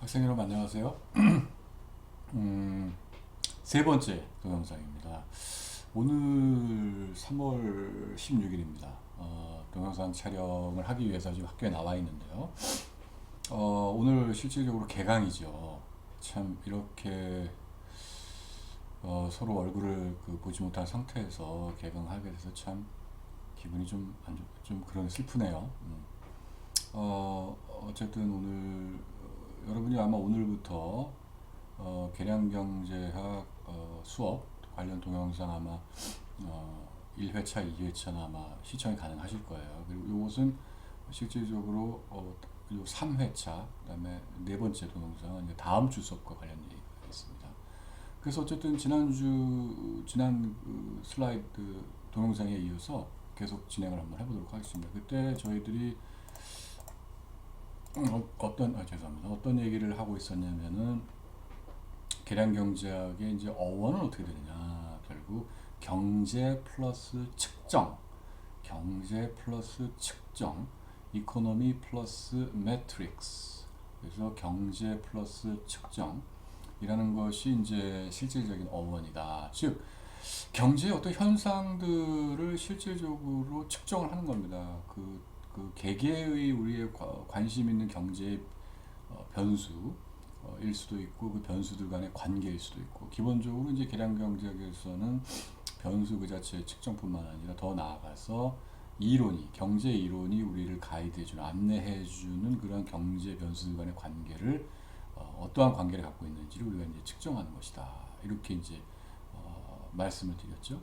학생 여러분 안녕하세요. 세 번째 동영상입니다. 오늘 3월 16일입니다. 동영상 촬영을 하기 위해서 지금 학교에 나와 있는데요. 오늘 실질적으로 개강이죠. 참 이렇게 서로 얼굴을 보지 못한 상태에서 개강하게 돼서 참 기분이 좀 그런 슬프네요. 어쨌든 오늘 여러분이 아마 오늘부터 계량경제학 수업 관련 동영상 아마 1회차, 2회차나 아마 시청이 가능하실 거예요. 그리고 이것은 실질적으로 요 3회차, 그다음에 네 번째 동영상은 이제 다음 주 수업과 관련 얘기가 있습니다. 그래서 어쨌든 지난 그 슬라이드 동영상에 이어서 계속 진행을 한번 해보도록 하겠습니다. 그때 저희들이 죄송합니다. 어떤 얘기를 하고 있었냐면은 계량경제학의 이제 어원은 어떻게 되느냐. 결국 경제 플러스 측정, 이코노미 플러스 매트릭스. 그래서 경제 플러스 측정이라는 것이 이제 실질적인 어원이다. 즉 경제의 어떤 현상들을 실질적으로 측정을 하는 겁니다. 그 개개의 우리의 관심 있는 경제의 변수일 수도 있고 그 변수들 간의 관계일 수도 있고, 기본적으로 이제 계량경제학에서는 변수 그 자체의 측정뿐만 아니라 더 나아가서 경제 이론이 우리를 가이드해주는, 안내해주는 그런 경제 변수들 간의 관계를 어떠한 관계를 갖고 있는지를 우리가 이제 측정하는 것이다. 이렇게 이제 말씀을 드렸죠.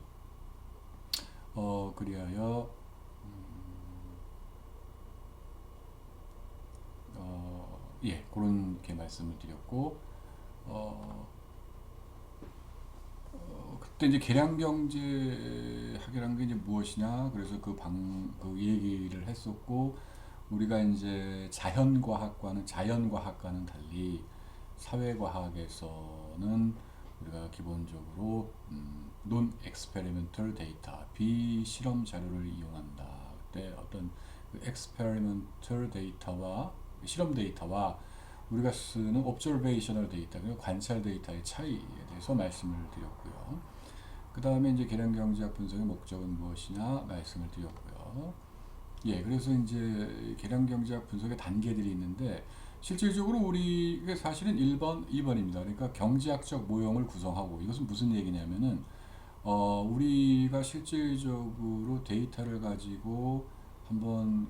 그리하여 그런 게 말씀을 드렸고, 그때 이제 계량경제학이라는 게 이제 무엇이냐, 그래서 그 얘기를 했었고, 우리가 이제 자연과학과는 달리 사회과학에서는 우리가 기본적으로 논 엑스페리멘털 데이터, 비실험 자료를 이용한다. 그때 어떤 그 엑스페리멘털 데이터와 실험 데이터와 우리가 쓰는 observational 데이터, 관찰 데이터의 차이에 대해서 말씀을 드렸고요. 그 다음에 이제 계량경제학 분석의 목적은 무엇이냐 말씀을 드렸고요. 그래서 이제 계량경제학 분석의 단계들이 있는데, 실질적으로 우리가 사실은 1번, 2번입니다. 그러니까 경제학적 모형을 구성하고, 이것은 무슨 얘기냐면은 우리가 실질적으로 데이터를 가지고 한번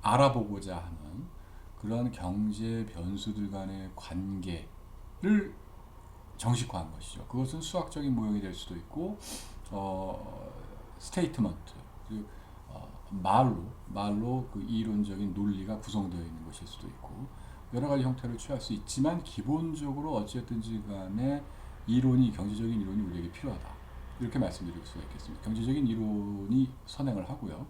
알아보고자 하는 그런 경제 변수들 간의 관계를 정식화한 것이죠. 그것은 수학적인 모형이 될 수도 있고, 스테이트먼트, 말로 그 이론적인 논리가 구성되어 있는 것일 수도 있고, 여러 가지 형태를 취할 수 있지만, 기본적으로 어쨌든지 간에 경제적인 이론이 우리에게 필요하다. 이렇게 말씀드릴 수가 있겠습니다. 경제적인 이론이 선행을 하고요.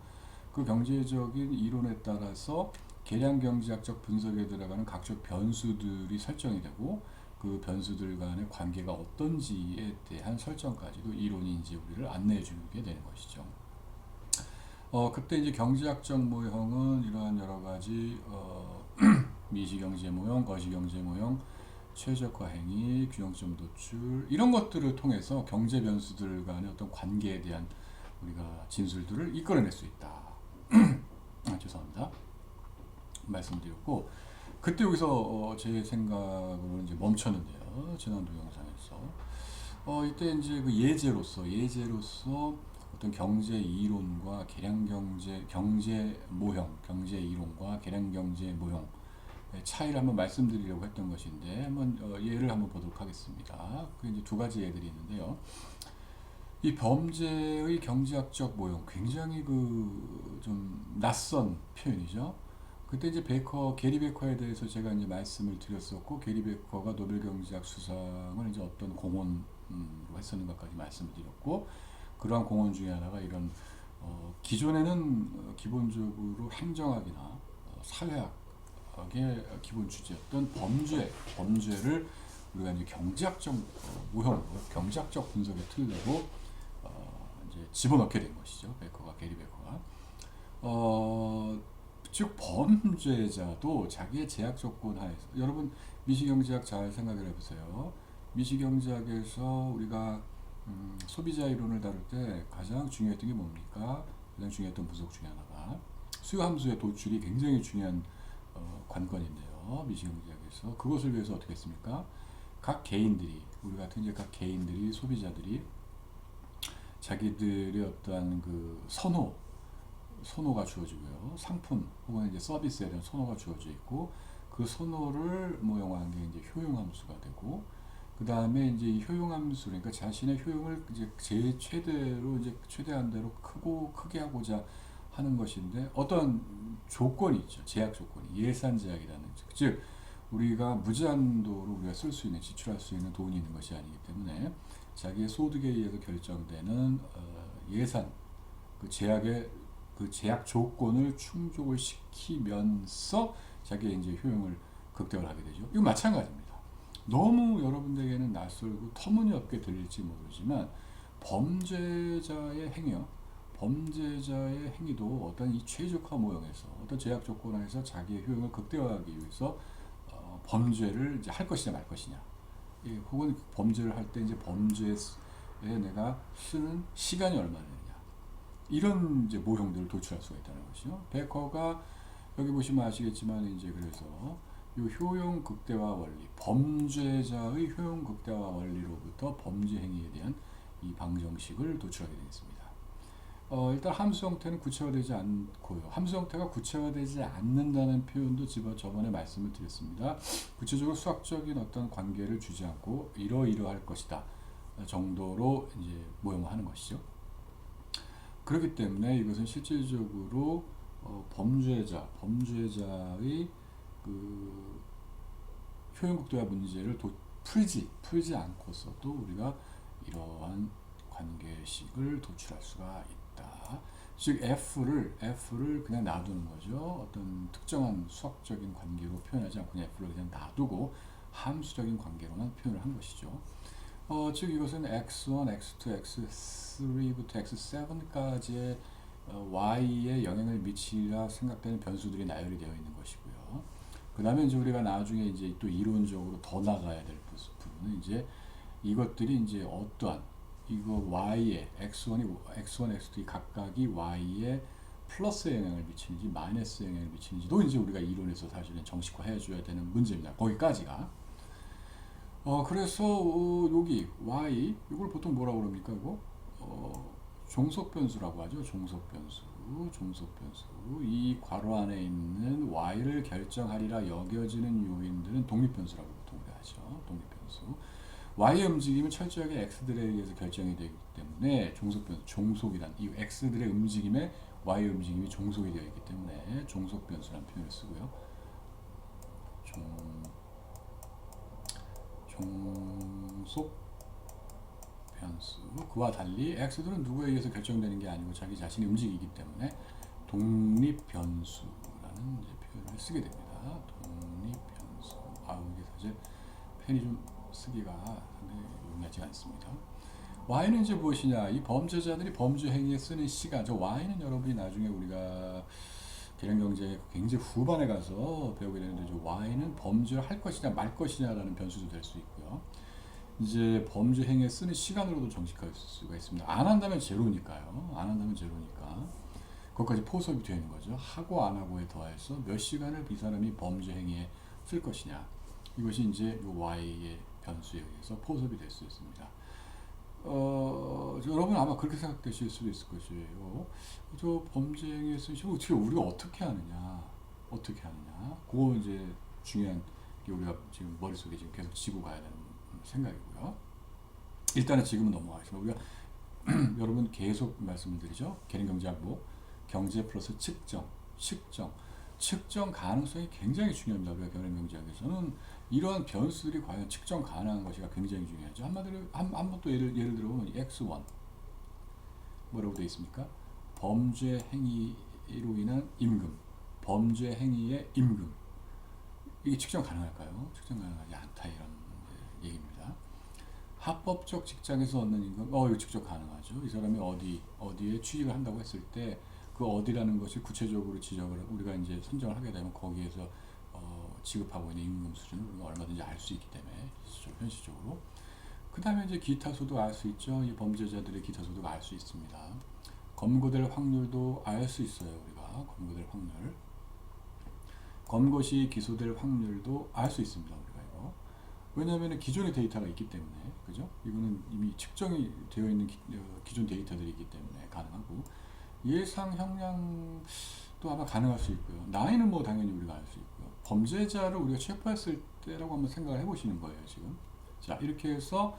그 경제적인 이론에 따라서 계량경제학적 분석에 들어가는 각종 변수들이 설정이 되고, 그 변수들 간의 관계가 어떤지에 대한 설정까지도 이론이 이제 우리를 안내해 주게 되는 것이죠. 그때 이제 경제학적 모형은 이러한 여러 가지 미시경제 모형, 거시경제 모형, 최적화 행위, 균형점 도출, 이런 것들을 통해서 경제 변수들 간의 어떤 관계에 대한 우리가 진술들을 이끌어낼 수 있다. 죄송합니다. 말씀드렸고, 그때 여기서 제 생각으로 이제 멈췄는데요. 지난 동영상에서 이때 이제 그 예제로서 어떤 경제 이론과 경제 이론과 계량경제 모형 차이를 한번 말씀드리려고 했던 것인데, 한번 예를 한번 보도록 하겠습니다. 그 이제 두 가지 예들이 있는데요. 이 범죄의 경제학적 모형, 굉장히 좀 낯선 표현이죠. 그때 이제 게리 베커에 대해서 제가 이제 말씀을 드렸었고, 게리 베커가 노벨 경제학 수상을 이제 어떤 공헌으로 했었는 것까지 말씀을 드렸고, 그러한 공헌 중에 하나가 이런 기존에는 기본적으로 행정학이나 사회학의 기본 주제였던 범죄를 우리가 이제 경제학적 모형으로, 경제학적 분석의 틀로 이제 집어넣게 된 것이죠. 게리 베커가. 즉 범죄자도 자기의 제약 조건 하에서, 여러분 미시경제학 잘 생각을 해보세요. 미시경제학에서 우리가 소비자 이론을 다룰 때 가장 중요했던 게 뭡니까? 가장 중요했던 부속 중에 하나가 수요함수의 도출이 굉장히 중요한 관건인데요. 미시경제학에서 그것을 위해서 어떻게 했습니까? 각 개인들이, 우리 같은 이제 각 개인들이, 소비자들이 자기들의 어떠한 그 선호가 주어지고요. 상품 혹은 이제 서비스에 대한 선호가 주어져 있고, 그 선호를 모형화한 게 이제 효용함수가 되고, 그 다음에 이제 이 효용함수, 그러니까 자신의 효용을 이제 최대로 이제 최대한 대로 크게 하고자 하는 것인데, 어떤 조건이 있죠. 제약 조건이, 예산 제약이라는, 즉 우리가 무제한도로 우리가 쓸 수 있는, 지출할 수 있는 돈이 있는 것이 아니기 때문에 자기의 소득에 의해서 결정되는 예산, 그 제약 조건을 충족을 시키면서 자기의 이제 효용을 극대화를 하게 되죠. 이거 마찬가지입니다. 너무 여러분들에게는 낯설고 터무니없게 들릴지 모르지만 범죄자의 행위요. 범죄자의 행위도 어떤 이 최적화 모형에서, 어떤 제약 조건 안에서 자기의 효용을 극대화하기 위해서 범죄를 이제 할 것이냐 말 것이냐, 예, 혹은 범죄를 할 때 이제 범죄에 내가 쓰는 시간이 얼마나 되느냐, 이런 이제 모형들을 도출할 수가 있다는 것이요. 베커가 여기 보시면 아시겠지만 이제 그래서 이 효용 극대화 원리, 범죄자의 효용 극대화 원리로부터 범죄 행위에 대한 이 방정식을 도출하게 되겠습니다. 일단 함수 형태는 구체화되지 않고요. 함수 형태가 구체화되지 않는다는 표현도 저번에 말씀을 드렸습니다. 구체적으로 수학적인 어떤 관계를 주지 않고 이러이러할 것이다 정도로 이제 모형화하는 것이죠. 그렇기 때문에 이것은 실질적으로 범죄자의 그 효용 극대화 문제를 풀지 않고서도 우리가 이러한 관계식을 도출할 수가 있다. 즉 F를 그냥 놔두는 거죠. 어떤 특정한 수학적인 관계로 표현하지 않고 그냥 F를 그냥 놔두고 함수적인 관계로만 표현을 한 것이죠. 즉 이것은 x1, x2, x3부터 x7까지의 y에 영향을 미치라 생각되는 변수들이 나열이 되어 있는 것이고요. 그 다음에 이제 우리가 나중에 이제 또 이론적으로 더 나가야 될 부분은 이제 이것들이 이제 어떠한 이거 y에 x1, x2 각각이 y에 플러스의 영향을 미치는지 마이너스의 영향을 미치는지도 이제 우리가 이론에서 사실은 정식화해 줘야 되는 문제입니다. 거기까지가. 그래서 여기 y 이걸 보통 뭐라고 그럽니까? 이거 종속 변수라고 하죠. 종속 변수. 이 괄호 안에 있는 y를 결정하리라 여겨지는 요인들은 독립 변수라고 보통 하죠. 독립 변수. y의 움직임은 철저하게 x들에 의해서 결정이 되기 때문에 종속이란 이 x들의 움직임에 y의 움직임이 종속이 되어 있기 때문에 종속 변수라는 표현을 쓰고요. 종속 변수. 그와 달리 x들은 누구에 의해서 결정되는 게 아니고 자기 자신이 움직이기 때문에 독립 변수라는 이제 표현을 쓰게 됩니다. 독립 변수. 이게 사실 펜이 좀 쓰기가 상당히 용이하지 않습니다. y는 이제 무엇이냐? 이 범죄자들이 범죄 행위에 쓰는 시간. 저 y는 여러분이 나중에 우리가 개념경제 굉장히 후반에 가서 배우게 되는데, 저 y는 범죄를 할 것이냐 말 것이냐라는 변수도 될 수 있고요. 이제 범죄 행위에 쓰는 시간으로도 정식화할 수가 있습니다. 안 한다면 제로니까요. 안 한다면 제로니까. 그것까지 포섭이 되는 거죠. 하고 안 하고에 더해서 몇 시간을 이 사람이 범죄 행위에 쓸 것이냐. 이것이 이제 이 y의 변수에 의해서 포섭이 될 수 있습니다. 여러분 아마 그렇게 생각되실 수도 있을 것이에요. 저 범죄 행위에 쓰시면 우리가 어떻게 하느냐. 그거 이제 중요한 게 우리가 지금 머릿속에 지금 계속 쥐고 가야 되는 생각이고요. 일단은 지금은 넘어가겠습니다. 우리가 여러분 계속 말씀을 드리죠. 개념경제학부 경제 플러스 측정 가능성이 굉장히 중요합니다. 우리가 개념경제학에서는 이러한 변수들이 과연 측정 가능한 것이가 굉장히 중요하죠. 한번 또 예를 들어보면 x1 뭐라고 되어 있습니까? 범죄 행위로 인한 임금, 범죄 행위의 임금, 이게 측정 가능할까요? 측정 가능하지 않다, 이런 얘기입니다. 합법적 직장에서 얻는 임금, 이거 측정 가능하죠. 이 사람이 어디에 취직을 한다고 했을 때 그 어디라는 것이 구체적으로 지적을 우리가 이제 선정을 하게 되면 거기에서 지급하고 있는 임금 수준을 우리가 얼마든지 알 수 있기 때문에 현실적으로. 그 다음에 이제 기타 소득 알 수 있죠. 이 범죄자들의 기타 소득 알 수 있습니다. 검거될 확률도 알 수 있어요. 우리가 검거될 확률. 검거 시 기소될 확률도 알 수 있습니다. 우리가 이거. 왜냐하면 기존의 데이터가 있기 때문에, 그죠? 이거는 이미 측정이 되어 있는 기존 데이터들이 있기 때문에 가능하고, 예상 형량도 아마 가능할 수 있고요. 나이는 뭐 당연히 우리가 알 수 있고요. 범죄자를 우리가 체포했을 때라고 한번 생각을 해보시는 거예요, 지금. 자, 이렇게 해서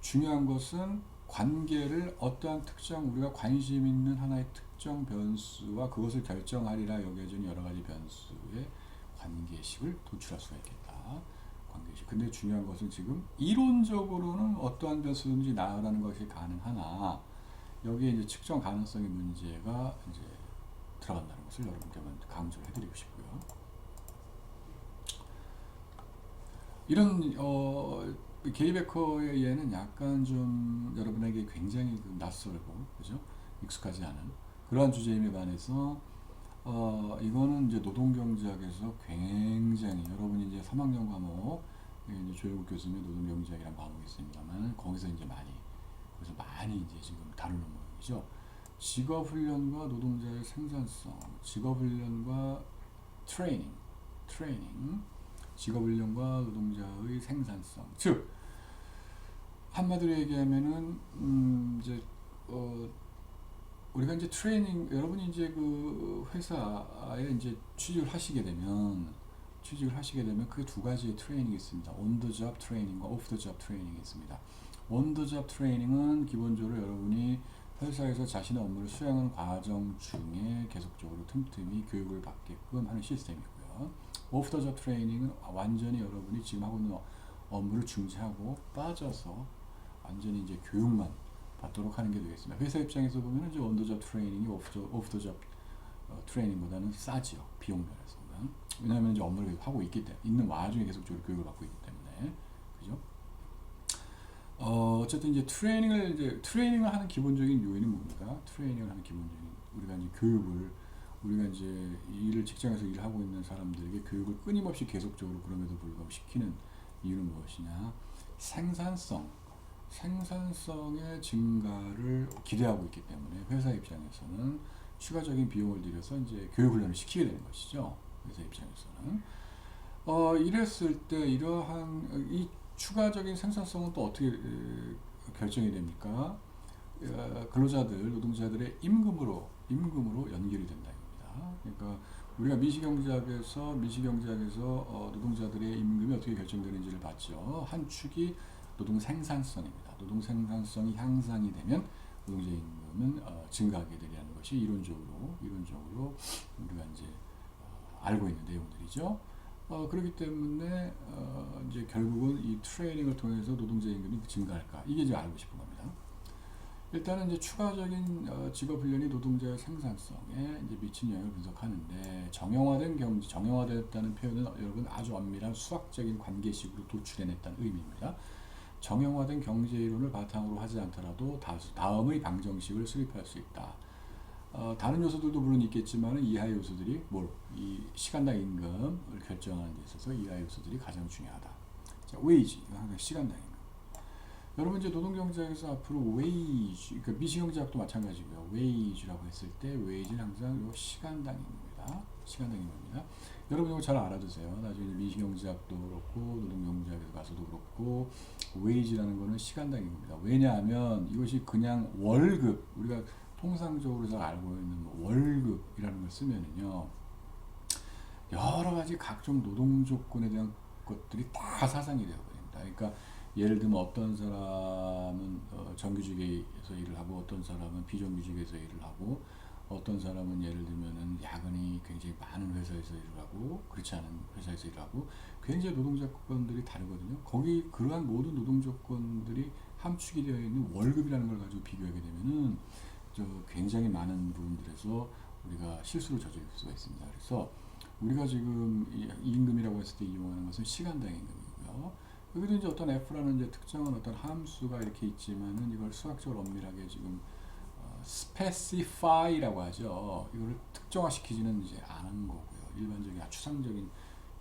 중요한 것은 관계를 어떠한 특정 우리가 관심 있는 하나의 특정 변수와 그것을 결정하리라 여겨지는 여러 가지 변수의 관계식을 도출할 수가 있겠다. 관계식. 근데 중요한 것은 지금 이론적으로는 어떠한 변수든지 나라는 것이 가능하나 여기에 이제 측정 가능성의 문제가 이제 들어간다는 것을 여러분께 강조를 해드리고 싶고요. 이런 게이베커의 예는 약간 좀 여러분에게 굉장히 낯설고, 그죠? 익숙하지 않은 그러한 주제임에 반해서 이거는 이제 노동경제학에서 굉장히 여러분이 이제 3학년 과목 이제 조영욱 교수님의 노동경제학이라는 과목이 있습니다만 거기서 이제 많이 이제 지금 다루는 모양이죠. 직업훈련과 노동자의 생산성, 직업훈련과 트레이닝, 직업훈련과 노동자의 생산성. 즉 한마디로 얘기하면은 이제 우리가 이제 트레이닝 여러분이 이제 그 회사에 이제 취직을 하시게 되면 그 두 가지의 트레이닝이 있습니다. on the job 트레이닝과 off the job 트레이닝이 있습니다. on the job 트레이닝은 기본적으로 여러분이 회사에서 자신의 업무를 수행하는 과정 중에 계속적으로 틈틈이 교육을 받게끔 하는 시스템이고요. 오프 더 잡 트레이닝은 완전히 여러분이 지금 하고 있는 업무를 중지하고 빠져서 완전히 이제 교육만 받도록 하는 게 되겠습니다. 회사 입장에서 보면 이제 온더 잡 트레이닝이 오프 더 잡 트레이닝보다는 싸지요. 비용 면에서는. 왜냐하면 이제 업무를 계속 하고 있는 와중에 계속적으로 교육을 받고 있기 때문에. 그죠? 어쨌든 이제 트레이닝을 하는 기본적인 요인은 뭡니까? 트레이닝을 하는 기본적인 우리가 이제 교육을 우리가 이제 직장에서 일을 하고 있는 사람들에게 교육을 끊임없이 계속적으로 그럼에도 불구하고 시키는 이유는 무엇이냐? 생산성의 증가를 기대하고 있기 때문에 회사 입장에서는 추가적인 비용을 들여서 이제 교육 훈련을 시키게 되는 것이죠. 회사 입장에서는. 이랬을 때 이러한 이 추가적인 생산성은 또 어떻게 결정이 됩니까? 노동자들의 임금으로 연결이 된다 입니다. 그러니까 우리가 미시경제학에서 노동자들의 임금이 어떻게 결정되는지를 봤죠. 한 축이 노동 생산성입니다. 노동 생산성이 향상이 되면 노동자 임금은 증가하게 되리라는 것이 이론적으로 우리가 이제 알고 있는 내용들이죠. 그렇기 때문에 이제 결국은 이 트레이닝을 통해서 노동자 임금이 증가할까? 이게 이제 알고 싶은 겁니다. 일단은 이제 추가적인 직업 훈련이 노동자의 생산성에 이제 미친 영향을 분석하는데 정형화됐다는 표현은 여러분 아주 엄밀한 수학적인 관계식으로 도출해냈다는 의미입니다. 정형화된 경제 이론을 바탕으로 하지 않더라도 다음의 방정식을 수립할 수 있다. 다른 요소들도 물론 있겠지만 이하 요소들이 이 시간당 임금을 결정하는 데 있어서 이하 요소들이 가장 중요하다. 자, 웨이지, 시간당 임금. 여러분 이제 노동경제학에서 앞으로 웨이지, 그러니까 미시경제학도 마찬가지고요. 웨이지라고 했을 때 웨이지는 항상 요 시간당 임금입니다. 여러분 이거 잘 알아두세요. 나중에 미시경제학도 그렇고 노동경제학에서 가서도 그렇고 웨이지라는 거는 시간당 임금입니다. 왜냐하면 이것이 그냥 월급, 우리가 통상적으로 잘 알고 있는 월급이라는 걸 쓰면은요, 여러 가지 각종 노동 조건에 대한 것들이 다 사상이 되어버립니다. 그러니까 예를 들면 어떤 사람은 정규직에서 일을 하고 어떤 사람은 비정규직에서 일을 하고 어떤 사람은 예를 들면은 야근이 굉장히 많은 회사에서 일을 하고 그렇지 않은 회사에서 일을 하고 굉장히 노동 조건들이 다르거든요. 그러한 모든 노동 조건들이 함축이 되어 있는 월급이라는 걸 가지고 비교하게 되면은 굉장히 많은 부분들에서 우리가 실수를 저지를 수가 있습니다. 그래서 우리가 지금 이 임금이라고 했을 때 이용하는 것은 시간당 임금이고요. 여기도 이제 특정한 어떤 함수가 이렇게 있지만은 이걸 수학적으로 엄밀하게 지금 specify라고 하죠. 이거를 특정화시키지는 이제 않은 거고요. 일반적인 추상적인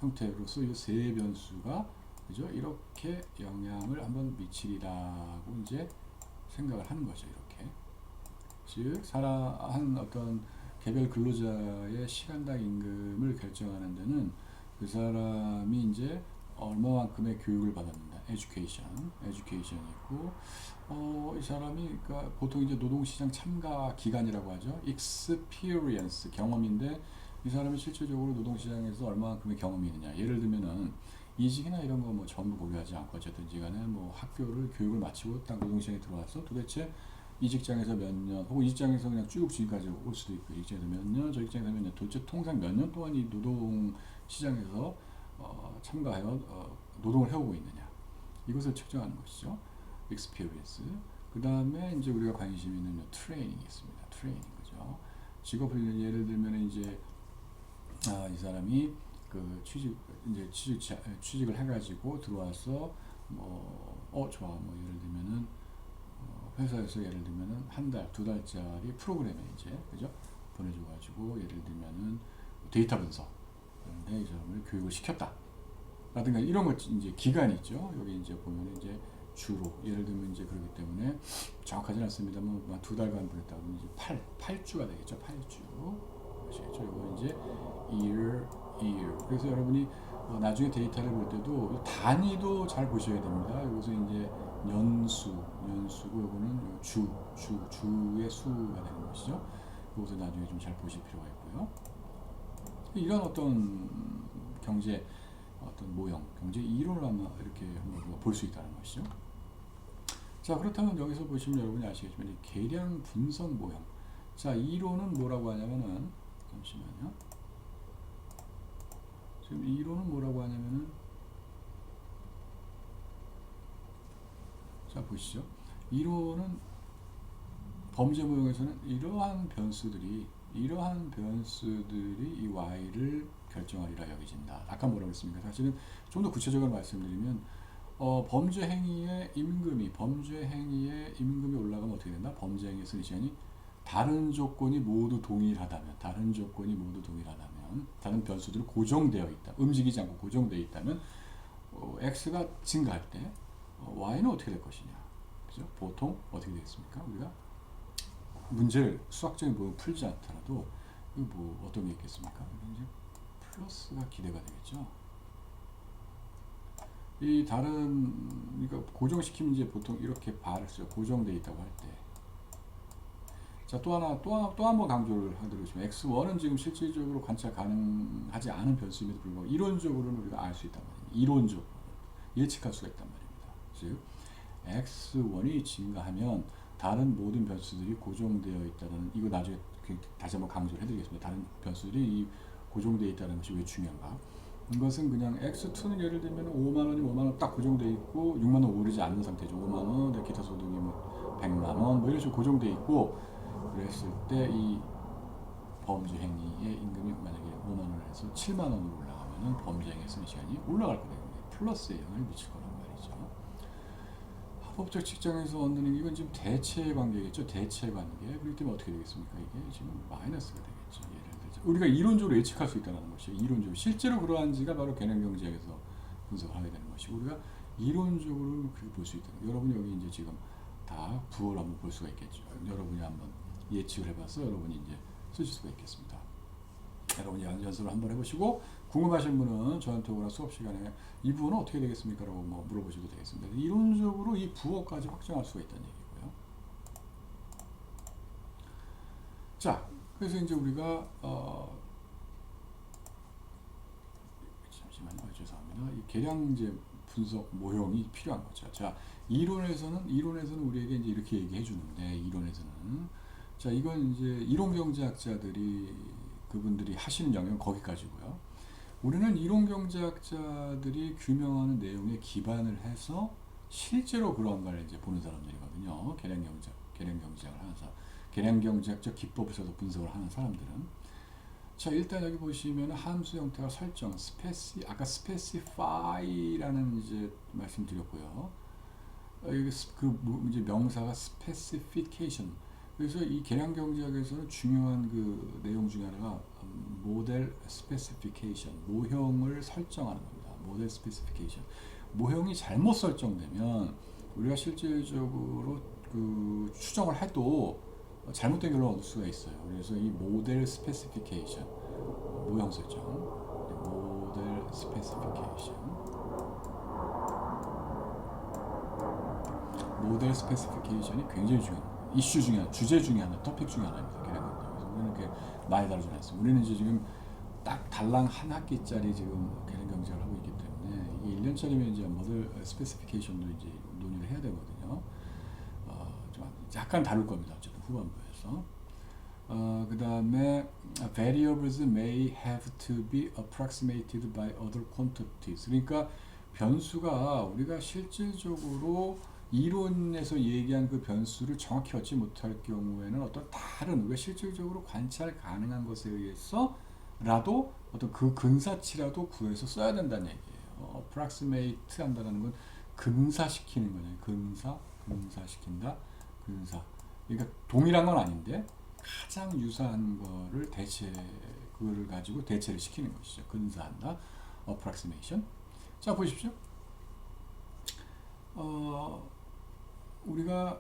형태로서 이 세 변수가 그죠? 이렇게 영향을 한번 미치리라고 이제 생각을 하는 거죠. 이렇게. 즉, 한 어떤 개별 근로자의 시간당 임금을 결정하는 데는 그 사람이 이제 얼마만큼의 교육을 받았는가, education이 있고, 이 사람이 그러니까 보통 이제 노동시장 참가 기간이라고 하죠. experience 경험인데 이 사람이 실질적으로 노동시장에서 얼마만큼의 경험이 있느냐. 예를 들면은 이직이나 이런 거 뭐 전부 고려하지 않고 어쨌든지 간에 뭐 학교를 교육을 마치고 딱 노동시장에 들어와서 도대체 이 직장에서 몇 년, 혹은 이 직장에서 그냥 쭉 지금까지 올 수도 있고, 이 직장에서 몇 년, 저 직장에서 몇 년, 도대체 통상 몇 년 동안 이 노동 시장에서 참가하여 노동을 해오고 있느냐. 이것을 측정하는 것이죠. experience. 그 다음에 이제 우리가 관심 있는 트레이닝이 있습니다. 트레이닝, 그죠. 직업 훈련, 예를 들면 이제, 이 사람이 그 취직을 해가지고 들어와서 좋아. 뭐 예를 들면은, 회사에서 예를 들면은 한 달, 두 달짜리 프로그램에 이제, 그죠? 보내줘가지고, 예를 들면은 데이터 분석. 그런데 이 사람을 교육을 시켰다. 라든가 이런 것, 이제 기간이 있죠. 여기 이제 보면 이제 주로, 예를 들면 이제 그렇기 때문에 정확하진 않습니다만, 한 두 달간 보냈다 그러면 이제 8주가 되겠죠. 8주. 아시겠죠? 이거 이제 year. 그래서 여러분이 나중에 데이터를 볼 때도 단위도 잘 보셔야 됩니다. 이것은 이제 연수고 요거는 주의 수가 되는 것이죠. 그것을 나중에 좀 잘 보실 필요가 있고요. 이런 어떤 경제 어떤 모형, 경제 이론을 아마 이렇게 한번 볼 수 있다는 것이죠. 자, 그렇다면 여기서 보시면 여러분이 아시겠지만 이 계량 분석 모형. 자, 이론은 뭐라고 하냐면은, 잠시만요. 지금 이론은 뭐라고 하냐면은, 자, 보시죠. 이론은 범죄 모형에서는 이러한 변수들이 이 y를 결정하리라 여겨진다. 아까 뭐라고 했습니까? 사실은 좀 더 구체적으로 말씀드리면 범죄 행위의 임금이 올라가면 어떻게 된다? 범죄 행위의 승리 시간이 다른 조건이 모두 동일하다면, 다른 변수들이 고정되어 있다, 움직이지 않고 고정되어 있다면, x가 증가할 때 y는 어떻게 될 것이냐, 그죠? 보통 어떻게 되겠습니까? 우리가 문제를 수학적인 부분 풀지 않더라도 이거 뭐 어떤 게 있겠습니까? 이제 플러스가 기대가 되겠죠. 이 다른, 그러니까 고정시키면 이제 보통 이렇게 발을 써요. 고정되어 있다고 할 때. 자, 또 한 번 강조를 하도록 하시면 x1은 지금 실질적으로 관찰 가능하지 않은 변수임에도 불구하고 이론적으로는 우리가 알 수 있단 말입니다. 이론적으로 예측할 수가 있단 말입니다. 즉 x1이 증가하면 다른 모든 변수들이 고정되어 있다는, 이거 나중에 다시 한번 강조를 해드리겠습니다. 다른 변수들이 고정되어 있다는 것이 왜 중요한가? 이것은 그냥 x2는 예를 들면 5만원이 5만원 딱 고정되어 있고 6만원 오르지 않는 상태죠. 5만원, 기타 소득이 뭐 100만원, 뭐 이런 식으로 고정되어 있고, 그랬을 때 이 범죄 행위의 임금이 만약에 5만원에서 7만원으로 올라가면은 범죄 행위의 승리 시간이 올라갈 거예요. 플러스의 영향을 미칠 거란 말이죠. 합법적 직장에서 얻는, 이건 지금 대체 관계겠죠. 대체 관계. 그렇기 때문에 어떻게 되겠습니까? 이게 지금 마이너스가 되겠죠. 예를 들자, 우리가 이론적으로 예측할 수 있다는 것이에요. 이론적으로. 실제로 그러한지가 바로 개념경제학에서 분석을 하게 되는 것이고, 우리가 이론적으로 그렇게 볼 수 있다는. 여러분이 여기 이제 지금 다 부호를 한번 볼 수가 있겠죠. 여러분이 한번 예측을 해봐서 여러분이 이제 쓰실 수가 있겠습니다. 여러분이 연습을 한번 해보시고, 궁금하신 분은 저한테 오거나 수업 시간에 이 부호는 어떻게 되겠습니까? 라고 뭐 물어보셔도 되겠습니다. 이론적으로 이 부호까지 확정할 수가 있다는 얘기고요. 자, 그래서 이제 우리가 잠시만요. 죄송합니다. 이 계량제 분석 모형이 필요한 거죠. 자, 이론에서는 우리에게 이제 이렇게 얘기해 주는데, 이론에서는, 자, 이건 이제 이론 경제학자들이 그분들이 하시는 영역은 거기까지고요. 우리는 이론 경제학자들이 규명하는 내용에 기반을 해서 실제로 그런 걸 이제 보는 사람들이거든요. 계량 경제학을 하는 사람, 계량 경제학적 기법을 써서 분석을 하는 사람들은. 자, 일단 여기 보시면 함수 형태와 설정, 아까 specify라는 이제 말씀드렸고요. 여기 이제 명사가 specification, 그래서 이 계량 경제학에서는 중요한 그 내용 중에 하나가 모델 스페시피케이션, 모형을 설정하는 겁니다. 모델 스페시피케이션. 모형이 잘못 설정되면 우리가 실질적으로 그 추정을 해도 잘못된 결론을 얻을 수가 있어요. 그래서 이 모델 스페시피케이션, 모형 설정, 모델 스페시피케이션, 모델 스페시피케이션이 굉장히 중요합니다. 이슈 중에 하나, 주제 중에 하나, 토픽 중에 하나입니다. 계량경제. 그래서 우리는 이렇게 많이 다루지 않습니다. 우리는 이제 지금 딱 달랑 한 학기짜리 지금 계량경제를 하고 있기 때문에 이게 1년짜리면 이제 모델 스페시피케이션도 이제 논의를 해야 되거든요. 좀 약간 다룰 겁니다. 어쨌든 후반부에서. 그 다음에 variables may have to be approximated by other quantities. 그러니까 변수가 우리가 실질적으로 이론에서 얘기한 그 변수를 정확히 얻지 못할 경우에는 어떤 다른 우리가 실질적으로 관찰 가능한 것에 의해서라도 어떤 그 근사치라도 구해서 써야 된다는 얘기예요. approximate 한다는 건 근사시키는 거잖아요. 근사시킨다. 근사. 그러니까 동일한 건 아닌데 가장 유사한 거를 그거를 가지고 대체를 시키는 것이죠. 근사한다. approximation. 자, 보십시오. 우리가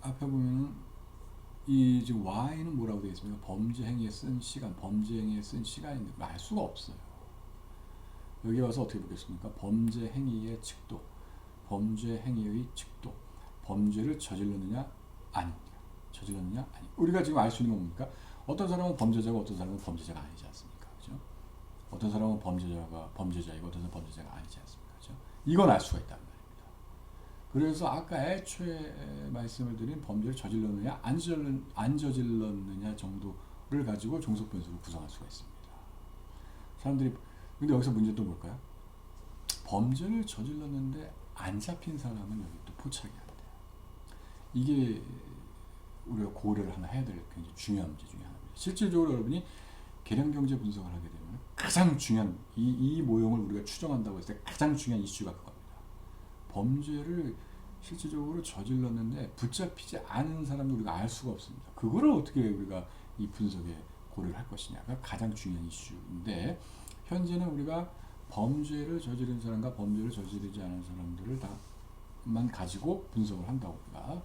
앞에 보면 이 지금 y는 뭐라고 되어 있습니까? 범죄 행위에 쓴 시간, 범죄 행위에 쓴 시간인데 알 수가 없어요. 여기 와서 어떻게 보겠습니까? 범죄 행위의 칙도, 범죄 행위의 칙도, 범죄를 저질렀느냐 아닙니까? 저질렀느냐 아니. 우리가 지금 알 수 있는 건 뭡니까? 어떤 사람은 범죄자고 어떤 사람은 범죄자가 아니지 않습니까? 그죠? 어떤 사람은 범죄자이고 어떤 사람은 범죄자가 아니지 않습니까? 그죠? 이건 알 수가 있단 말입니다. 그래서 아까 애초에 말씀을 드린 범죄를 저질렀느냐 안 저질렀느냐 정도를 가지고 종속 변수를 구성할 수가 있습니다. 사람들이 근데 여기서 문제는 또 뭘까요? 범죄를 저질렀는데 안 잡힌 사람은 여기 또 포착이 안 돼요. 이게 우리가 고려를 하나 해야 될 굉장히 중요한 문제 중에 하나입니다. 실질적으로 여러분이 계량경제 분석을 하게 되면 가장 중요한 이 모형을 우리가 추정한다고 했을 때 가장 중요한 이슈가 그겁니다. 범죄를 실질적으로 저질렀는데 붙잡히지 않은 사람도 우리가 알 수가 없습니다. 그거를 어떻게 우리가 이 분석에 고려를 할 것이냐가 가장 중요한 이슈인데 현재는 우리가 범죄를 저지른 사람과 범죄를 저지르지 않은 사람들을 다만 가지고 분석을 한다고 우리가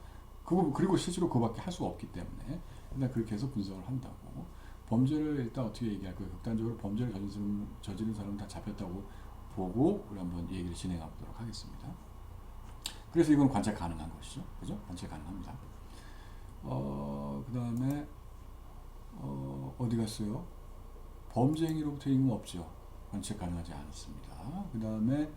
그리고 실제로 그거밖에 할 수가 없기 때문에 일단 그렇게 해서 분석을 한다고 범죄를 일단 어떻게 얘기할 거예요? 극단적으로 범죄를 저지른 사람은 다 잡혔다고 보고 우리 한번 얘기를 진행해 보도록 하겠습니다. 그래서 이건 관찰 가능한 것이죠. 그죠? 관찰 가능합니다. 그 다음에 어디 갔어요? 범죄 행위로부터 임금 없죠. 관찰 가능하지 않습니다. 그 다음에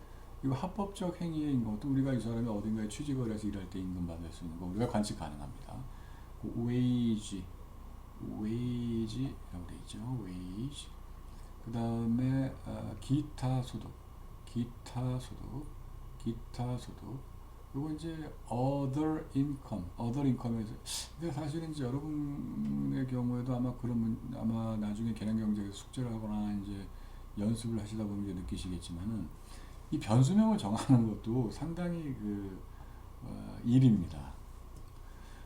이거 합법적 행위의 임금도 우리가 이 사람이 어딘가에 취직을 해서 일할 때 임금 받을 수 있는 거 우리가 관측 가능합니다. wage라고 돼 있죠. wage. 그 다음에 기타 소득. 그리고 이제 other income에서 근데 사실은 이제 여러분의 경우에도 아마 아마 나중에 계량경제 숙제를 하거나 이제 연습을 하시다 보면 이제 느끼시겠지만은 이 변수명을 정하는 것도 상당히 일입니다.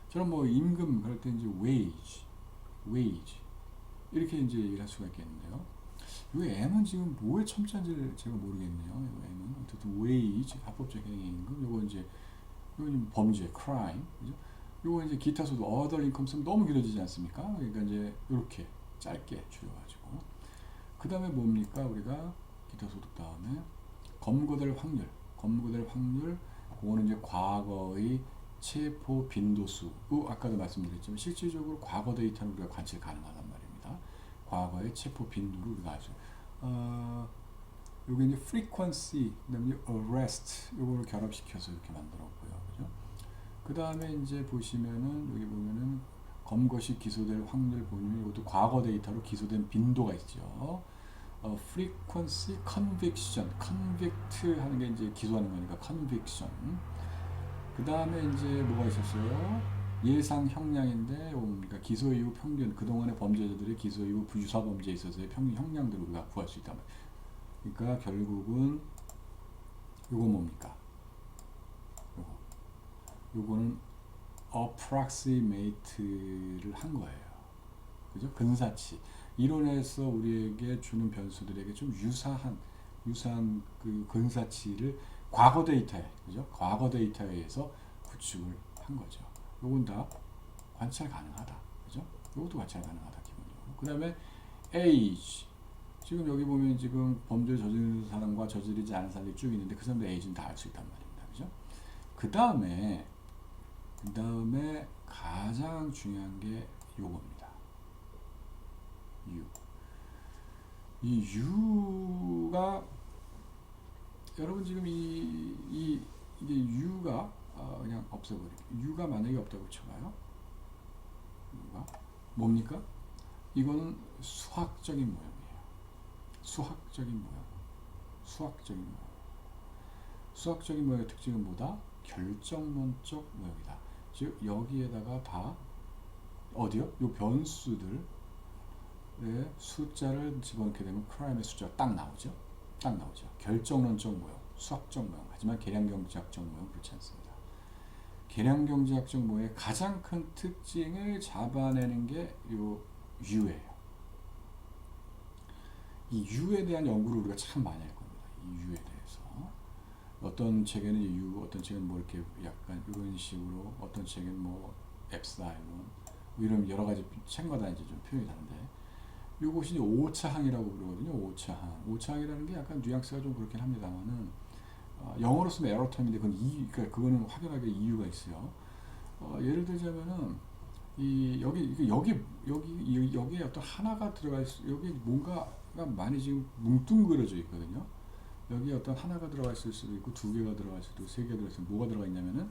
저는 뭐 임금 그럴 때 이제 wage 이렇게 이제 얘기할 수가 있겠는데요. 이 M은 지금 뭐의 첨자인지 제가 모르겠네요. 이 M은 어쨌든 wage 합법적 행위임금 이거 범죄 crime 그죠? 이거 이제 기타 소득 other income 쓰면 너무 길어지지 않습니까? 그러니까 이제 이렇게 짧게 줄여가지고 그 다음에 뭡니까 우리가 기타 소득 다음에 검거될 확률 그거는 이제 과거의 체포 빈도수 아까도 말씀드렸지만 실질적으로 과거 데이터는 우리가 관찰 가능하단 말입니다. 과거의 체포 빈도를 우리가 아주 여기 이제 frequency 그다음에 arrest 요거를 결합시켜서 이렇게 만들었고요. 그죠? 그 다음에 이제 보시면은 여기 보면은 검거시 기소될 확률 보면 이것도 과거 데이터로 기소된 빈도가 있죠. frequency, convict 하는 게 이제 기소하는 거니까 conviction. 그 다음에 이제 뭐가 있었어요? 예상 형량인데 그러니까 기소 이후 평균 그동안의 범죄자들의 기소 이후 유사 범죄에 있어서의 평균 형량들을 우리가 구할 수 있단 말이에요. 그러니까 결국은 요거 뭡니까? 요거는 approximate를 한 거예요. 그죠? 근사치. 이론에서 우리에게 주는 변수들에게 좀 유사한 그 근사치를 과거 데이터에, 그죠? 과거 데이터에 의해서 구축을 한 거죠. 요건 다 관찰 가능하다. 그죠? 요것도 관찰 가능하다, 기본적으로. 그 다음에 age. 지금 여기 보면 지금 범죄를 저지르는 사람과 저지르지 않은 사람이 쭉 있는데 그 사람들 에이지는 다 알 수 있단 말입니다. 그죠? 그 다음에 가장 중요한 게 요겁니다. 이 U가 여러분 지금 이게 U가 그냥 없애버릴게요. U가 만약에 없다고 쳐봐요. U가 뭡니까? 이거는 수학적인 모형이에요. 수학적인 모형의 특징은 뭐다? 결정론적 모형이다. 즉 여기에다가 다 어디요? 요 변수들의 숫자를 집어넣게 되면 크라임의 숫자가 딱 나오죠. 결정론적 모형, 수학적 모형. 하지만 계량경제학적 모형 그렇지 않습니다. 계량경제학적 모형의 가장 큰 특징을 잡아내는 게 요 U예요. 이 U에 대한 연구를 우리가 참 많이 할 겁니다. 이 U에 대해서. 어떤 책에는 U, 어떤 책은 뭐 이렇게 약간 이런 식으로, 어떤 책은 뭐 엡사일론, 뭐 이런 여러 가지 책마다 이제 좀 표현이 다른데, 이것이 이제 오차항이라고 부르거든요. 오차항이라는 게 약간 뉘앙스가 좀 그렇긴 합니다만은, 영어로 쓰면 에러 텀인데 그거는 확연하게 이유가 있어요. 예를 들자면은 여기에 어떤 하나가 들어가 있어. 여기 뭔가가 많이 지금 뭉뚱그려져 있거든요. 여기에 어떤 하나가 들어가 있을 수도 있고 두 개가 들어가 있을 수도 있고 세 개가 들어가 있을 수도 있고 뭐가 들어가 있냐면은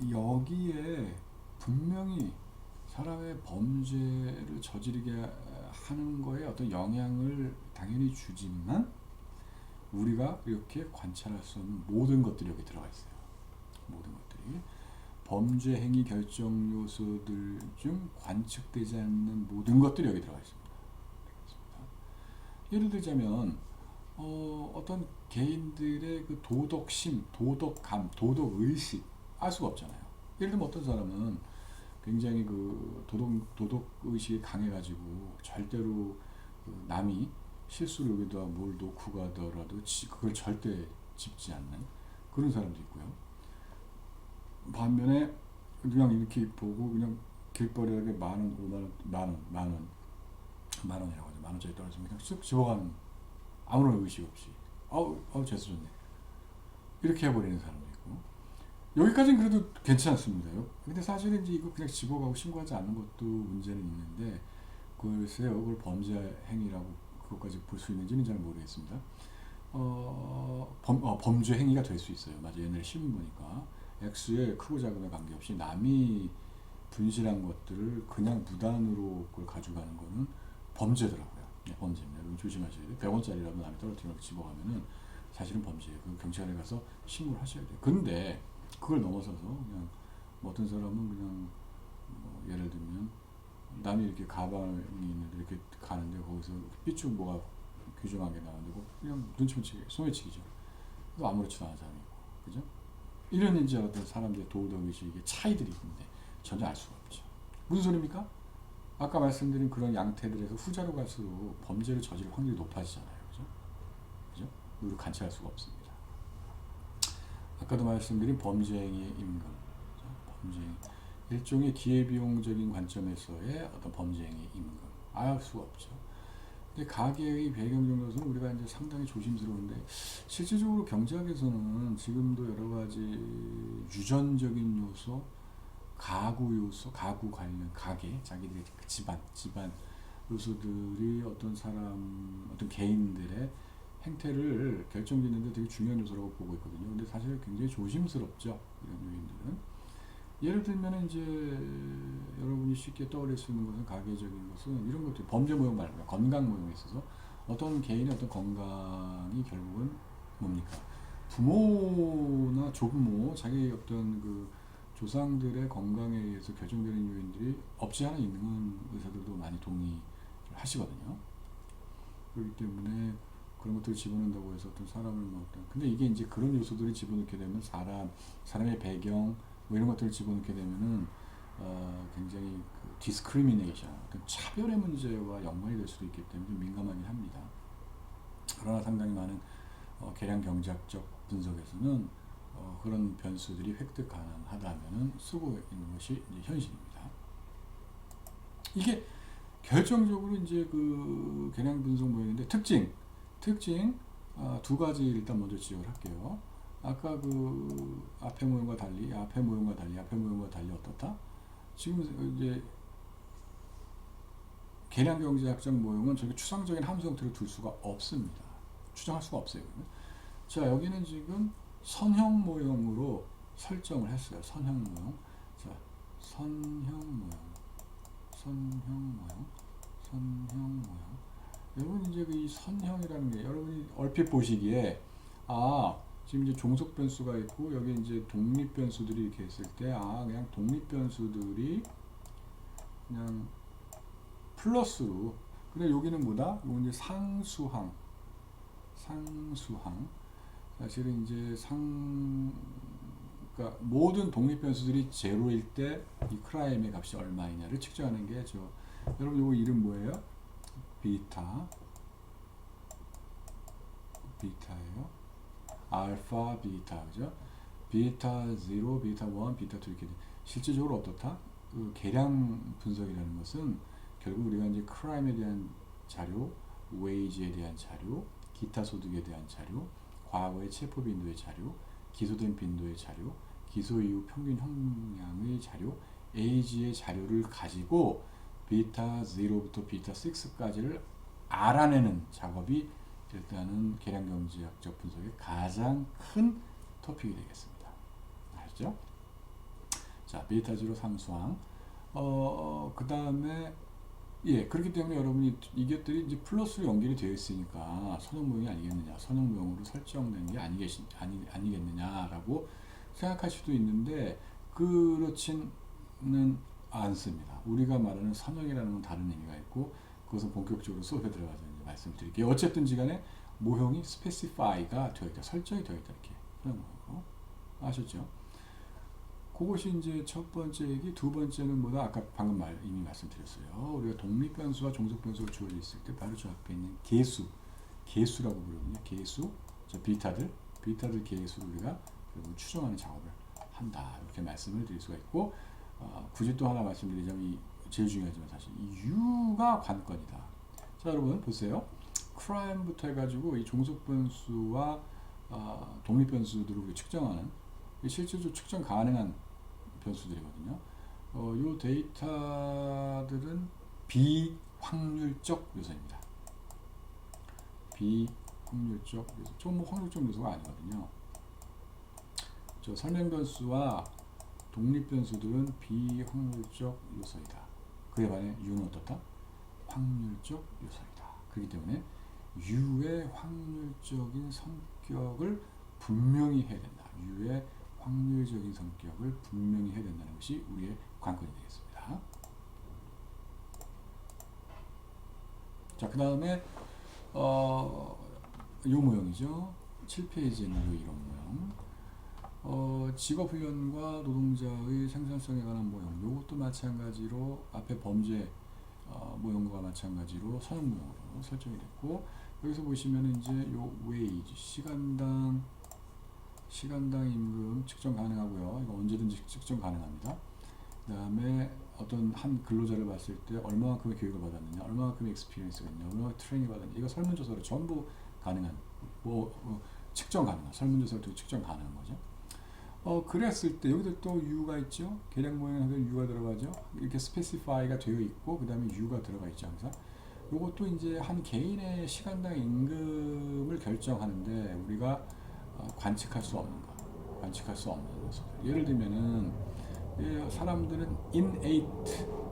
여기에 분명히 사람의 범죄를 저지르게 하는 거에 어떤 영향을 당연히 주지만 우리가 이렇게 관찰할 수 없는 모든 것들이 여기 들어가 있어요. 모든 것들이 범죄 행위 결정 요소들 중 관측되지 않는 모든 것들이 여기 들어가 있습니다. 예를 들자면 어떤 개인들의 그 도덕심, 도덕감, 도덕의식 알 수가 없잖아요. 예를 들면 어떤 사람은 굉장히 그 도덕의식이 강해가지고 절대로 그 남이 실수를 여기다 뭘 놓고 가더라도 그걸 절대 짚지 않는 그런 사람도 있고요. 반면에 그냥 이렇게 보고 그냥 길거리에 만원, 5만원, 만원이라고 하죠. 만원짜리 떨어지면 그냥 쓱 집어가는 아무런 의식 없이 재수 좋네 이렇게 해버리는 사람도 있고 여기까지는 그래도 괜찮습니다. 근데 사실은 이제 이거 그냥 집어가고 신고하지 않는 것도 문제는 있는데 글쎄요 그걸 범죄 행위라고 그것까지 볼 수 있는지는 잘 모르겠습니다. 범죄 행위가 될 수 있어요. 맞아요. 옛날에 신문 보니까 X에 크고 작음에 관계없이 남이 분실한 것들을 그냥 무단으로 그걸 가져가는 거는 범죄더라고요. 네, 범죄입니다. 여러분 조심하셔야 돼요. 100원짜리라도 남이 떨어뜨리고 집어가면은 사실은 범죄예요. 그 경찰에 가서 신고를 하셔야 돼요. 근데 그걸 넘어서서 그냥 뭐 어떤 사람은 그냥 예를 들면 남이 이렇게 가방이 있는데 이렇게 가는데 거기서 삐쭉 뭐가 귀중하게 나왔는데 그냥 눈치만 치게 소매치기죠. 그래서 아무렇지도 않은 사람이고 그죠? 이런 이제 어떤 사람들의 도덕의식의 차이들이 있는데 전혀 알 수가 없죠. 무슨 소리입니까? 아까 말씀드린 그런 양태들에서 후자로 갈수록 범죄를 저지를 확률이 높아지잖아요. 그죠? 우리를 관찰할 수가 없습니다. 아까도 말씀드린 범죄행위의 임금. 범죄행위. 일종의 기회비용적인 관점에서의 어떤 범죄행위의 임금. 알 수가 없죠. 근데 가계의 배경 정도에서는 우리가 이제 상당히 조심스러운데 실질적으로 경제학에서는 지금도 여러 가지 유전적인 요소, 가구 요소, 가구 관련 가계, 자기들의 집안 요소들이 어떤 개인들의 행태를 결정짓는데 되게 중요한 요소라고 보고 있거든요. 근데 사실 굉장히 조심스럽죠. 이런 요인들은. 예를 들면 이제 여러분이 쉽게 떠올릴 수 있는 것은 가계적인 것은 이런 것들 범죄 모형 말고요. 건강 모형에 있어서 어떤 개인의 어떤 건강이 결국은 뭡니까? 부모나 조부모, 자기 어떤 그 조상들의 건강에 의해서 결정되는 요인들이 없지 않아 있는 의사들도 많이 동의하시거든요. 그렇기 때문에 그런 것들을 집어넣는다고 해서 어떤 사람을 근데 이게 이제 그런 요소들을 집어넣게 되면 사람의 배경, 뭐 이런 것들을 집어넣게 되면은 굉장히 그 디스크리미네이션, 어떤 차별의 문제와 연관이 될 수도 있기 때문에 좀 민감하긴 합니다. 그러나 상당히 많은 계량 경제학적 분석에서는 그런 변수들이 획득 가능하다면은 쓰고 있는 것이 이제 현실입니다. 이게 결정적으로 이제 그 계량 분석 모형인데 특징 두 가지 일단 먼저 지적을 할게요. 아까 그 앞에 모형과 달리 어떻다? 지금 이제 계량 경제학적 모형은 저렇게 추상적인 함수 형태로 둘 수가 없습니다. 추정할 수가 없어요. 자, 여기는 지금 선형 모형으로 설정을 했어요. 선형 모형. 자, 선형 모형. 여러분 이제 이 선형이라는 게 여러분이 얼핏 보시기에 지금 이제 종속 변수가 있고 여기 이제 독립 변수들이 이렇게 있을 때 그냥 독립 변수들이 그냥 플러스로, 근데 여기는 뭐다? 이건 이제 상수항. 사실은 이제 그러니까 모든 독립 변수들이 제로일 때 이 크라임의 값이 얼마이냐를 측정하는 게 여러분 요거 이름 뭐예요? 비타예요. 알파, 비타, 그죠? 비타 0, 비타 1, 비타 2 이렇게 실질적으로 어떻다? 그 계량 분석이라는 것은 결국 우리가 이제 크라임에 대한 자료, 웨이지에 대한 자료, 기타 소득에 대한 자료, 과거의 체포 빈도의 자료, 기소된 빈도의 자료, 기소 이후 평균 형량의 자료, 에이지의 자료를 가지고 비타 0부터 비타 6까지를 알아내는 작업이 일단은 계량 경제학적 분석의 가장 큰 토픽이 되겠습니다. 아시죠? 자, 비타 0 상수항. 그 다음에 그렇기 때문에 여러분이 이것들이 이제 플러스로 연결이 되어 있으니까 선형 모형이 아니겠느냐, 선형 모형으로 설정된 게 아니겠느냐라고 생각할 수도 있는데 그렇지는 않습니다. 우리가 말하는 선형이라는 건 다른 의미가 있고 그것은 본격적으로 수업에 들어가서 이제 말씀을 드릴게요. 어쨌든지 간에 모형이 specify가 되어 있다, 설정이 되어 있다, 이렇게 설명하고 아셨죠? 그것이 이제 첫 번째 얘기. 두 번째는 뭐다? 아까 방금 이미 말씀드렸어요. 우리가 독립 변수와 종속 변수가 주어져 있을 때 바로 저 앞에 있는 개수라고 부르거든요. 개수. 저 비타들 개수를 우리가 결국 추정하는 작업을 한다, 이렇게 말씀을 드릴 수가 있고, 굳이 또 하나 말씀드리자면 이 제일 중요하지만 사실 이 U가 관건이다. 자, 여러분 보세요. 크라임부터 해가지고 이 종속 변수와 독립 변수들을 측정하는 실제로 측정 가능한 변수들이거든요. 이 데이터들은 비확률적 요소입니다. 비확률적 요소. 뭐 확률적 요소가 아니거든요. 저 설명 변수와 독립 변수들은 비확률적 요소이다. 그에 반해 U는 어떻다? 확률적 요소이다. 그렇기 때문에 U의 확률적인 성격을 분명히 해야 된다. U의 확률적인 성격을 분명히 해야 된다는 것이 우리의 관건이 되겠습니다. 자, 그 다음에 이 모형이죠. 7페이지는 이런 모형. 직업훈련과 노동자의 생산성에 관한 모형. 이것도 마찬가지로 앞에 범죄 모형과 마찬가지로 선형 모형으로 설정이 됐고, 여기서 보시면 이제 요 웨이지 시간당 임금 측정 가능하고요. 이거 언제든지 측정 가능합니다. 그 다음에 어떤 한 근로자를 봤을 때 얼마만큼의 교육을 받았느냐, 얼마만큼의 익스피리언스가 있냐, 얼마만큼 트레이닝을 받았느냐, 이거 설문조사로 전부 가능한, 측정 가능한, 설문조사를 통해 측정 가능한 거죠. 그랬을 때 여기도 또 U가 있죠. 계량 모형에서 U가 들어가죠. 이렇게 specify가 되어 있고 그 다음에 U가 들어가 있죠, 항상. 이것도 이제 한 개인의 시간당 임금을 결정하는데 우리가 관측할 수 없는 요소들. 예를 들면은 사람들은 innate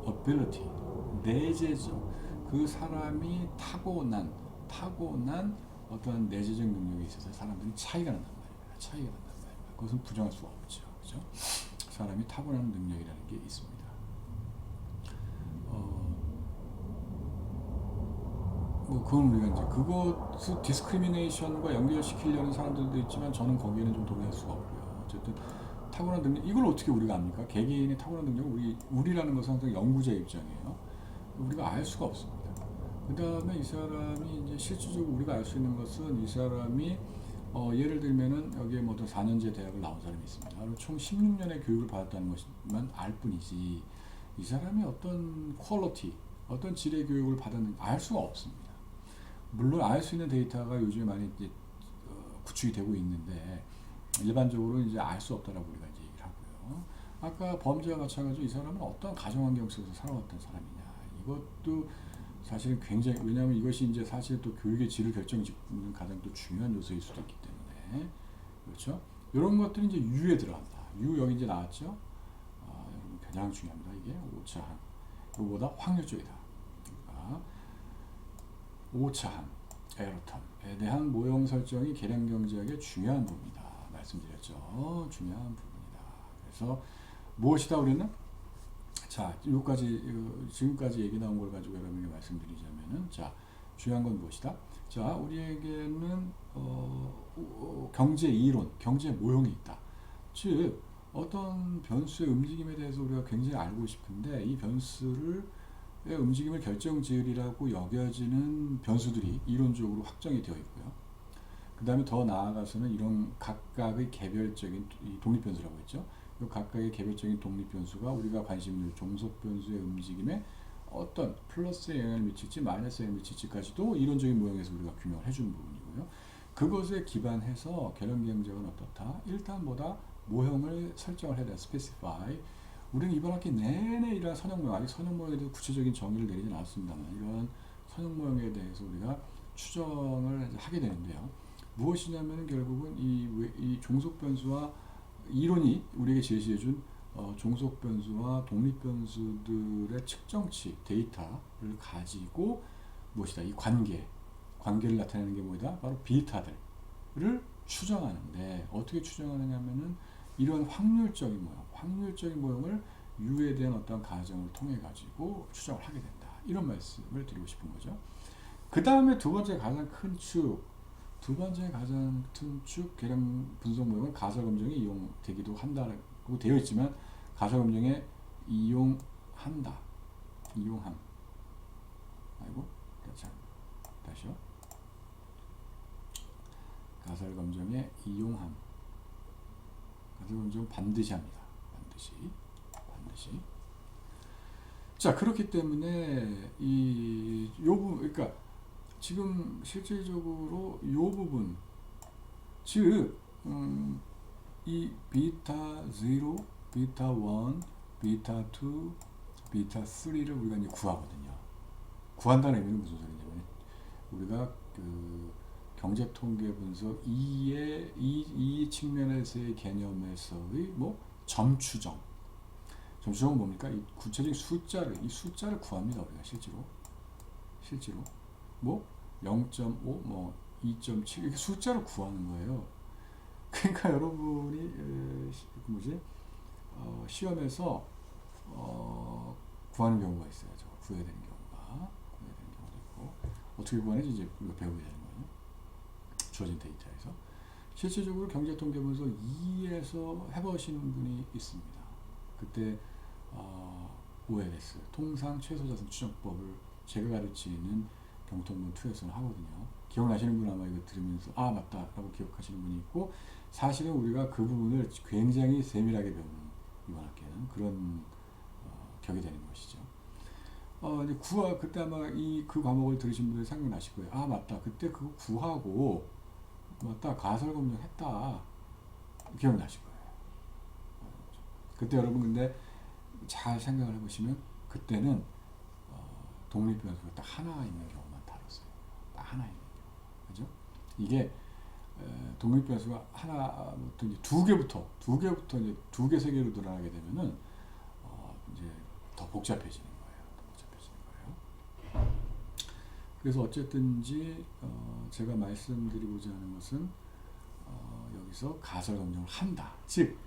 ability, 내재적, 그 사람이 타고난 어떤 내재적 능력에 있어서 사람들이 차이가 난단 말입니다. 그것은 부정할 수가 없죠. 그죠? 사람이 타고난 능력이라는 게 있습니다. 그건 우리가 이제 그것을 디스크리미네이션과 연결시키려는 사람들도 있지만 저는 거기에는 좀 동의할 수가 없고요. 어쨌든 타고난 능력, 이걸 어떻게 우리가 압니까? 개개인의 타고난 능력은 우리라는 것은 항상 연구자 입장이에요. 우리가 알 수가 없습니다. 그 다음에 이 사람이 이제 실질적으로 우리가 알 수 있는 것은 이 사람이 예를 들면은 여기에 뭐 4년제 대학을 나온 사람이 있습니다. 그리고 총 16년의 교육을 받았다는 것만 알 뿐이지 이 사람이 어떤 퀄리티, 어떤 질의 교육을 받았는지 알 수가 없습니다. 물론 알 수 있는 데이터가 요즘에 많이 이제 구축이 되고 있는데 일반적으로 이제 알 수 없다라고 우리가 이제 얘기를 하고요. 아까 범죄와 마찬가지로 이 사람은 어떤 가정 환경 속에서 살아왔던 사람이냐 이것도 사실은 굉장히, 왜냐하면 이것이 이제 사실 또 교육의 질을 결정짓는 가장 또 중요한 요소일 수도 있기 때문에 그렇죠. 이런 것들이 이제 유에 들어간다. 유 여기 이제 나왔죠. 여러분 가장 중요합니다. 이게 오차함. 이거보다 확률적이다. 그러니까 오차함, 에러텀에 대한 모형 설정이 계량 경제학의 중요한 부분이다. 말씀드렸죠. 중요한 부분이다. 그래서 무엇이다 우리는? 자, 여기까지 지금까지 얘기 나온 걸 가지고 여러분에게 말씀드리자면은 자, 중요한 건 무엇이다? 자, 우리에게는 경제 이론, 경제 모형이 있다. 즉 어떤 변수의 움직임에 대해서 우리가 굉장히 알고 싶은데 이 변수를 움직임을 결정지으리라고 여겨지는 변수들이 이론적으로 확정이 되어 있고요. 그 다음에 더 나아가서는 이런 각각의 개별적인 독립변수라고 했죠. 이 각각의 개별적인 독립변수가 우리가 관심 있는 종속변수의 움직임에 어떤 플러스의 영향을 미칠지 마이너스의 영향을 미칠지까지도 이론적인 모형에서 우리가 규명을 해주는 부분이고요. 그것에 기반해서 계량경제학은 어떻다? 일단 뭐다? 모형을 설정을 해야 돼. specify. 우리는 이번 학기 내내 이러한 선형 모형, 아직 선형 모형에 대해서 구체적인 정의를 내리진 않았습니다만 이러한 선형 모형에 대해서 우리가 추정을 하게 되는데요. 무엇이냐면 결국은 이 종속 변수와 이론이 우리에게 제시해준 종속 변수와 독립 변수들의 측정치 데이터를 가지고 무엇이다? 이 관계를 나타내는 게 뭐다? 바로 비타들을 추정하는데 어떻게 추정하느냐면은 이런 확률적인 모형을 U에 대한 어떤 가정을 통해 가지고 추정을 하게 된다. 이런 말씀을 드리고 싶은 거죠. 그 다음에 두 번째 가장 큰 축, 계량 분석 모형은 가설 검증에 이용되기도 한다고 되어 있지만 가설 검증에 이용함. 아이고, 다시요. 가설 검증에 이용함. 가설 검증은 반드시 합니다. 반드시. 자, 그렇기 때문에 요 부분, 그러니까 지금 실질적으로 이 부분, 즉 이 베타 0, 베타 1, 베타 2, 베타 3를 우리가 이제 구하거든요. 구한다는 의미는 무슨 소리냐면 우리가 그 경제통계 분석 이 측면에서의 개념에서의 뭐 점추정 뭡니까? 이 구체적인 숫자를 구합니다. 우리가 실제로 뭐 0.5, 뭐 2.7 이렇게 숫자를 구하는 거예요. 그러니까 여러분이 시험에서 구하는 경우가 있어요. 구해야 되는 경우도 있고 어떻게 구하는지 이제 우리가 배우게 되는 거예요. 주어진 데이터에서 실질적으로 경제통계분석 2에서 해보시는 분이 있습니다. 그때 OLS 통상 최소자산 추정법을 제가 가르치는 경통분 2에서는 하거든요. 기억나시는 분 아마 이거 들으면서 아 맞다 라고 기억하시는 분이 있고 사실은 우리가 그 부분을 굉장히 세밀하게 배우는 이번 학기에는 그런 격이 되는 것이죠. 이제 그때 아마 그 과목을 들으신 분들이 생각나실 거예요. 아 맞다 그때 그거 구하고 맞다 가설 검증했다 기억나실 거예요. 그때 여러분 근데 잘 생각을 해보시면 그때는 독립 변수가 딱 하나 있는 경우만 다뤘어요. 딱 하나 있는 경우, 그죠? 이게 독립 변수가 하나부터 이제 두 개부터 이제 두 개, 세 개로 늘어나게 되면은 이제 더 복잡해지는 거예요. 그래서 어쨌든지 제가 말씀드리고자 하는 것은 여기서 가설 검증을 한다. 즉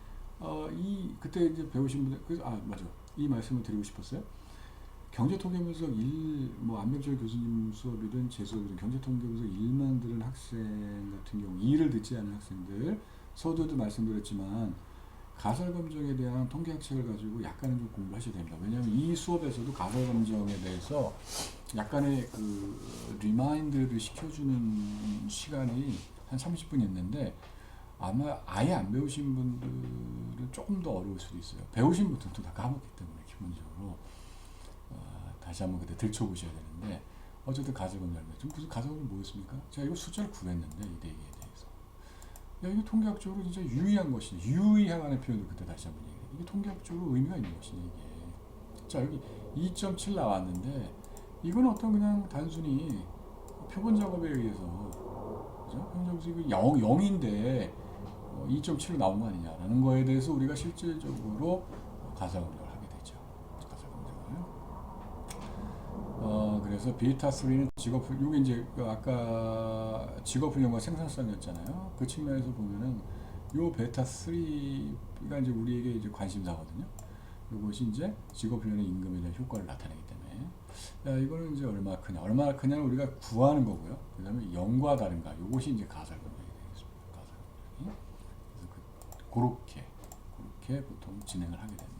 그때 이제 배우신 분들 그래서 맞아 이 말씀을 드리고 싶었어요. 경제통계분석 1, 뭐 안명철 교수님 수업이든 제 수업이든 경제통계분석 1만 들은 학생 같은 경우 2를 듣지 않은 학생들 서두에도 말씀드렸지만 가설검정에 대한 통계학책을 가지고 약간은 좀 공부하셔야 됩니다. 왜냐하면 이 수업에서도 가설검정에 대해서 약간의 그 리마인드를 시켜주는 시간이 한 30분 있는데 아마 아예 안 배우신 분들은 조금 더 어려울 수도 있어요. 배우신 분들도 다 까먹기 때문에 기본적으로 다시 한번 그때 들춰보셔야 되는데 어쨌든 가설검정 좀 무슨 가설검정 뭐였습니까? 제가 이거 숫자를 구했는데 이 대기에 대해서 야 이게 통계학적으로 진짜 유의한 것이니 유의하는 표현을 그때 다시 한번 얘기해요. 이게 통계학적으로 의미가 있는 것이니 이게 자 여기 2.7 나왔는데 이건 어떤 그냥 단순히 표본 작업에 의해서 그죠? 표본 점수 이거 0인데 2.7로 나온 거 아니냐라는 거에 대해서 우리가 실질적으로 가설검정을 하게 되죠. 가설검정을. 그래서 베타 3는 직업훈, 요게 이제 아까 직업훈련과 생산성이었잖아요. 그 측면에서 보면은 요 베타 3가 이제 우리에게 이제 관심사거든요. 이것이 이제 직업훈련의 임금에 대한 효과를 나타내기 때문에 야, 이거는 이제 얼마나 크냐를 우리가 구하는 거고요. 그 다음에 0과 다른가, 이것이 이제 가설검정이 되겠습니다. 가설검정이. 그래서 그렇게 보통 진행을 하게 됩니다.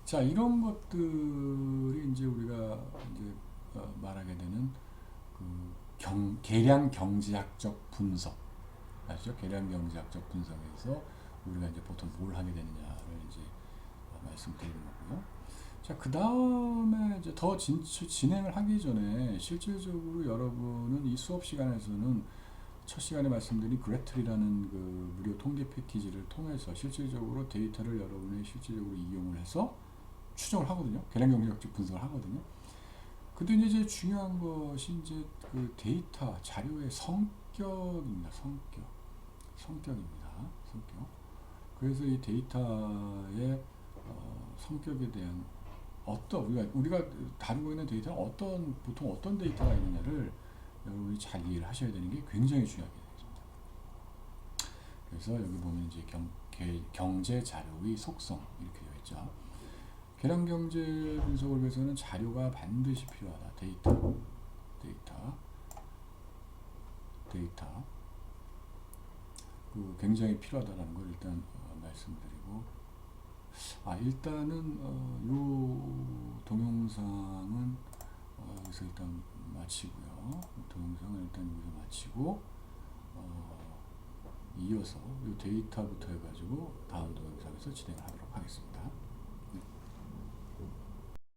자, 이런 것들이 이제 우리가 이제 말하게 되는 그 계량 경제학적 분석, 아시죠? 계량 경제학적 분석에서 우리가 이제 보통 뭘 하게 되느냐를 이제 말씀드리는 거고요. 자, 그 다음에 이제 더 진행을 하기 전에 실질적으로 여러분은 이 수업 시간에서는 첫 시간에 말씀드린 그래틀이라는 그 무료 통계 패키지를 통해서 실질적으로 데이터를 여러분이 실질적으로 이용을 해서 추정을 하거든요. 계량 경제학적 분석을 하거든요. 근데 이제 중요한 것이 이제 그 데이터 자료의 성격입니다. 성격입니다. 성격. 그래서 이 데이터의 성격에 대한 우리가 다루고 있는 데이터는 보통 어떤 데이터가 있느냐를 여러분이 잘 이해를 하셔야 되는 게 굉장히 중요하게 되겠습니다. 그래서 여기 보면 이제 경제 자료의 속성 이렇게 되어 있죠. 계량 경제 분석을 위해서는 자료가 반드시 필요하다. 데이터. 그 굉장히 필요하다는 걸 일단 말씀드리고, 일단은 요 동영상은 여기서 일단 마치고요. 동영상은 일단 여기서 마치고 이어서 요 데이터부터 해가지고 다음 동영상에서 진행을 하도록 하겠습니다.